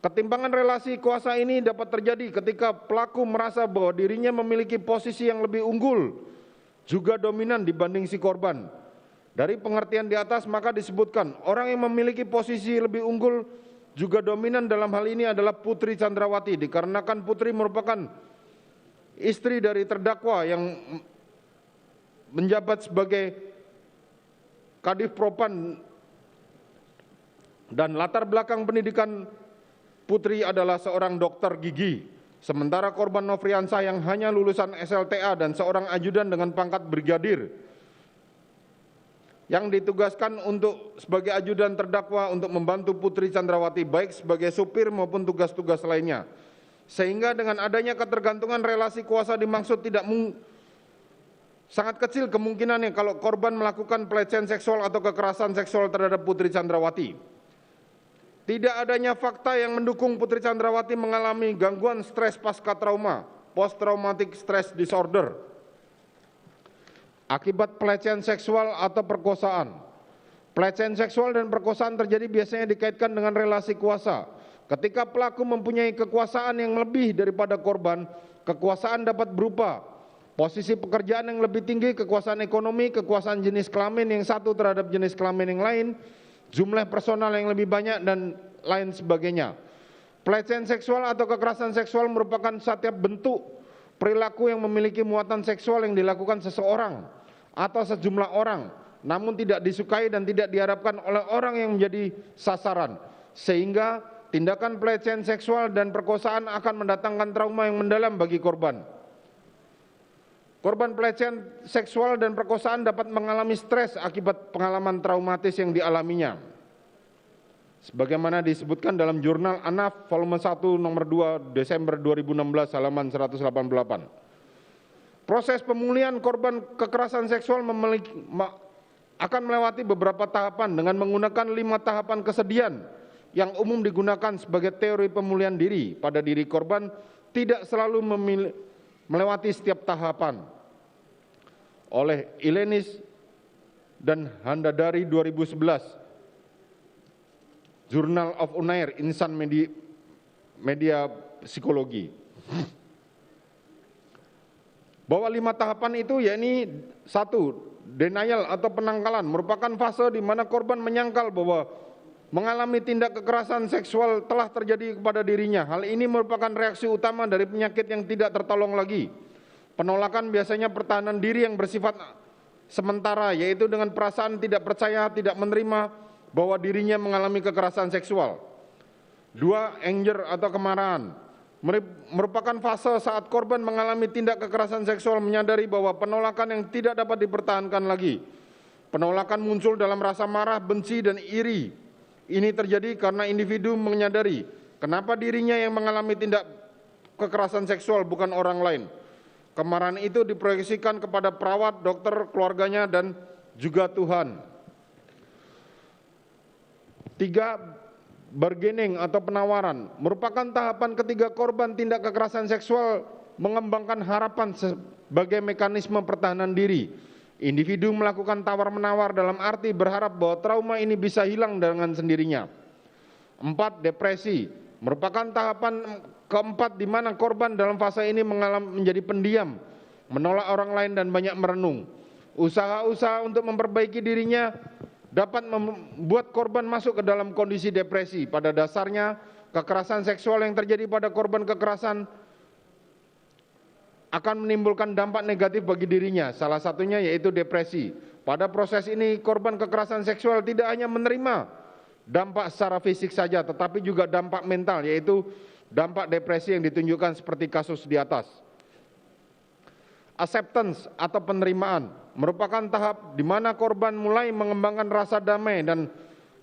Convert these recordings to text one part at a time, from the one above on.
Ketimpangan relasi kuasa ini dapat terjadi ketika pelaku merasa bahwa dirinya memiliki posisi yang lebih unggul, juga dominan dibanding si korban. Dari pengertian di atas maka disebutkan orang yang memiliki posisi lebih unggul juga dominan dalam hal ini adalah Putri Chandrawati, dikarenakan Putri merupakan istri dari terdakwa yang menjabat sebagai Kadif Propam, dan latar belakang pendidikan Putri adalah seorang dokter gigi, sementara korban Nofriansah yang hanya lulusan SLTA dan seorang ajudan dengan pangkat brigadir yang ditugaskan untuk sebagai ajudan terdakwa untuk membantu Putri Chandrawati baik sebagai supir maupun tugas-tugas lainnya. Sehingga dengan adanya ketergantungan relasi kuasa dimaksud sangat kecil kemungkinannya kalau korban melakukan pelecehan seksual atau kekerasan seksual terhadap Putri Chandrawati. Tidak adanya fakta yang mendukung Putri Chandrawati mengalami gangguan stres pasca trauma, post traumatic stress disorder, akibat pelecehan seksual atau perkosaan. Pelecehan seksual dan perkosaan terjadi biasanya dikaitkan dengan relasi kuasa. Ketika pelaku mempunyai kekuasaan yang lebih daripada korban, kekuasaan dapat berupa posisi pekerjaan yang lebih tinggi, kekuasaan ekonomi, kekuasaan jenis kelamin yang satu terhadap jenis kelamin yang lain, jumlah personal yang lebih banyak, dan lain sebagainya. Pelecehan seksual atau kekerasan seksual merupakan setiap bentuk perilaku yang memiliki muatan seksual yang dilakukan seseorang atau sejumlah orang, namun tidak disukai dan tidak diharapkan oleh orang yang menjadi sasaran, sehingga tindakan pelecehan seksual dan perkosaan akan mendatangkan trauma yang mendalam bagi korban. Korban pelecehan seksual dan perkosaan dapat mengalami stres akibat pengalaman traumatis yang dialaminya. Sebagaimana disebutkan dalam jurnal ANAF volume 1 nomor 2 Desember 2016 halaman 188. Proses pemulihan korban kekerasan seksual akan melewati beberapa tahapan dengan menggunakan 5 tahapan kesedihan yang umum digunakan sebagai teori pemulihan diri pada diri korban, tidak selalu melewati setiap tahapan. Oleh Ilenis dan Handadari 2011, Journal of Unair, Insan Media Psikologi. Bahwa 5 tahapan itu yakni 1. Denial atau penangkalan merupakan fase di mana korban menyangkal bahwa mengalami tindak kekerasan seksual telah terjadi kepada dirinya. Hal ini merupakan reaksi utama dari penyakit yang tidak tertolong lagi. Penolakan biasanya pertahanan diri yang bersifat sementara, yaitu dengan perasaan tidak percaya, tidak menerima bahwa dirinya mengalami kekerasan seksual. 2. Anger atau kemarahan merupakan fase saat korban mengalami tindak kekerasan seksual menyadari bahwa penolakan yang tidak dapat dipertahankan lagi. Penolakan muncul dalam rasa marah, benci, dan iri. Ini terjadi karena individu menyadari kenapa dirinya yang mengalami tindak kekerasan seksual bukan orang lain. Kemarahan itu diproyeksikan kepada perawat, dokter, keluarganya, dan juga Tuhan. 3. Bargaining atau penawaran merupakan tahapan ketiga korban tindak kekerasan seksual mengembangkan harapan sebagai mekanisme pertahanan diri. Individu melakukan tawar-menawar dalam arti berharap bahwa trauma ini bisa hilang dengan sendirinya. 4. Depresi merupakan tahapan keempat di mana korban dalam fase ini menjadi pendiam, menolak orang lain, dan banyak merenung. Usaha-usaha untuk memperbaiki dirinya dapat membuat korban masuk ke dalam kondisi depresi. Pada dasarnya, kekerasan seksual yang terjadi pada korban kekerasan akan menimbulkan dampak negatif bagi dirinya, salah satunya yaitu depresi. Pada proses ini, korban kekerasan seksual tidak hanya menerima dampak secara fisik saja, tetapi juga dampak mental, yaitu dampak depresi yang ditunjukkan seperti kasus di atas. Acceptance atau penerimaan merupakan tahap di mana korban mulai mengembangkan rasa damai dan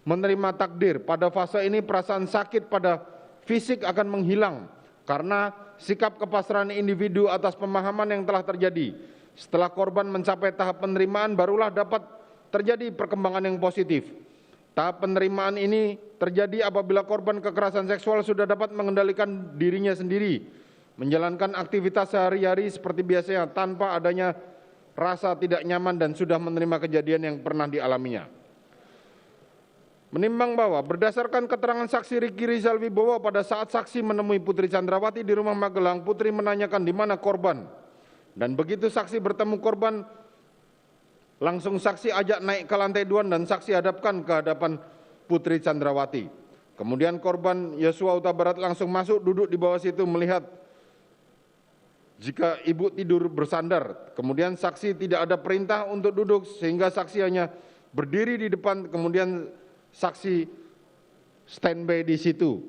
menerima takdir. Pada fase ini perasaan sakit pada fisik akan menghilang karena sikap kepasrahan individu atas pemahaman yang telah terjadi. Setelah korban mencapai tahap penerimaan, barulah dapat terjadi perkembangan yang positif. Tahap penerimaan ini terjadi apabila korban kekerasan seksual sudah dapat mengendalikan dirinya sendiri, menjalankan aktivitas sehari-hari seperti biasanya tanpa adanya rasa tidak nyaman dan sudah menerima kejadian yang pernah dialaminya. menimbang bahwa berdasarkan keterangan saksi Riki Rizal Wibowo pada saat saksi menemui Putri Chandrawati di rumah Magelang, Putri menanyakan di mana korban. Dan begitu saksi bertemu korban, langsung saksi ajak naik ke lantai 2 dan saksi hadapkan ke hadapan Putri Chandrawati. Kemudian korban Yosua Huta Barat langsung masuk duduk di bawah situ melihat jika ibu tidur bersandar. Kemudian saksi tidak ada perintah untuk duduk sehingga saksi hanya berdiri di depan, kemudian saksi standby di situ.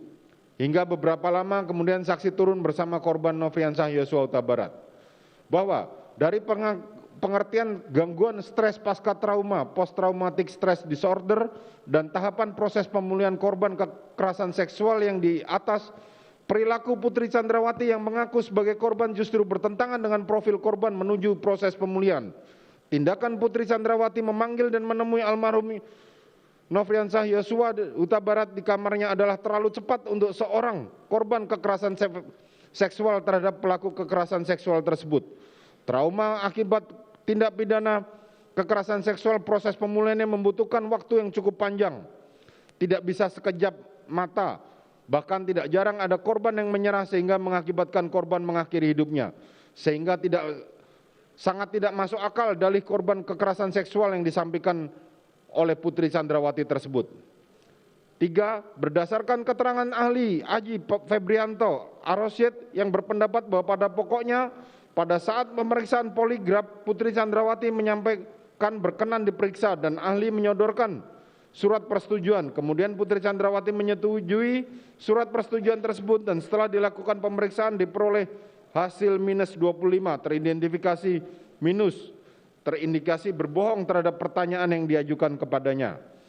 Hingga beberapa lama kemudian saksi turun bersama korban Nofriansah Yosua Huta Barat. Bahwa dari pengertian gangguan stres pasca trauma, post traumatic stress disorder, dan tahapan proses pemulihan korban kekerasan seksual yang di atas, perilaku Putri Chandrawati yang mengaku sebagai korban justru bertentangan dengan profil korban menuju proses pemulihan. Tindakan Putri Chandrawati memanggil dan menemui almarhum Nofriansah Yosua Huta Barat di kamarnya adalah terlalu cepat untuk seorang korban kekerasan seksual terhadap pelaku kekerasan seksual tersebut. Trauma akibat tindak pidana kekerasan seksual, proses pemulihannya membutuhkan waktu yang cukup panjang. Tidak bisa sekejap mata, bahkan tidak jarang ada korban yang menyerah sehingga mengakibatkan korban mengakhiri hidupnya. Sehingga sangat tidak masuk akal dalih korban kekerasan seksual yang disampaikan oleh Putri Chandrawati tersebut. 3. Berdasarkan keterangan ahli Aji Febrianto Arosyed yang berpendapat bahwa pada pokoknya pada saat pemeriksaan poligraf Putri Chandrawati menyampaikan berkenan diperiksa dan ahli menyodorkan surat persetujuan. Kemudian Putri Chandrawati menyetujui surat persetujuan tersebut dan setelah dilakukan pemeriksaan diperoleh hasil minus 25, terindikasi minus, terindikasi berbohong terhadap pertanyaan yang diajukan kepadanya.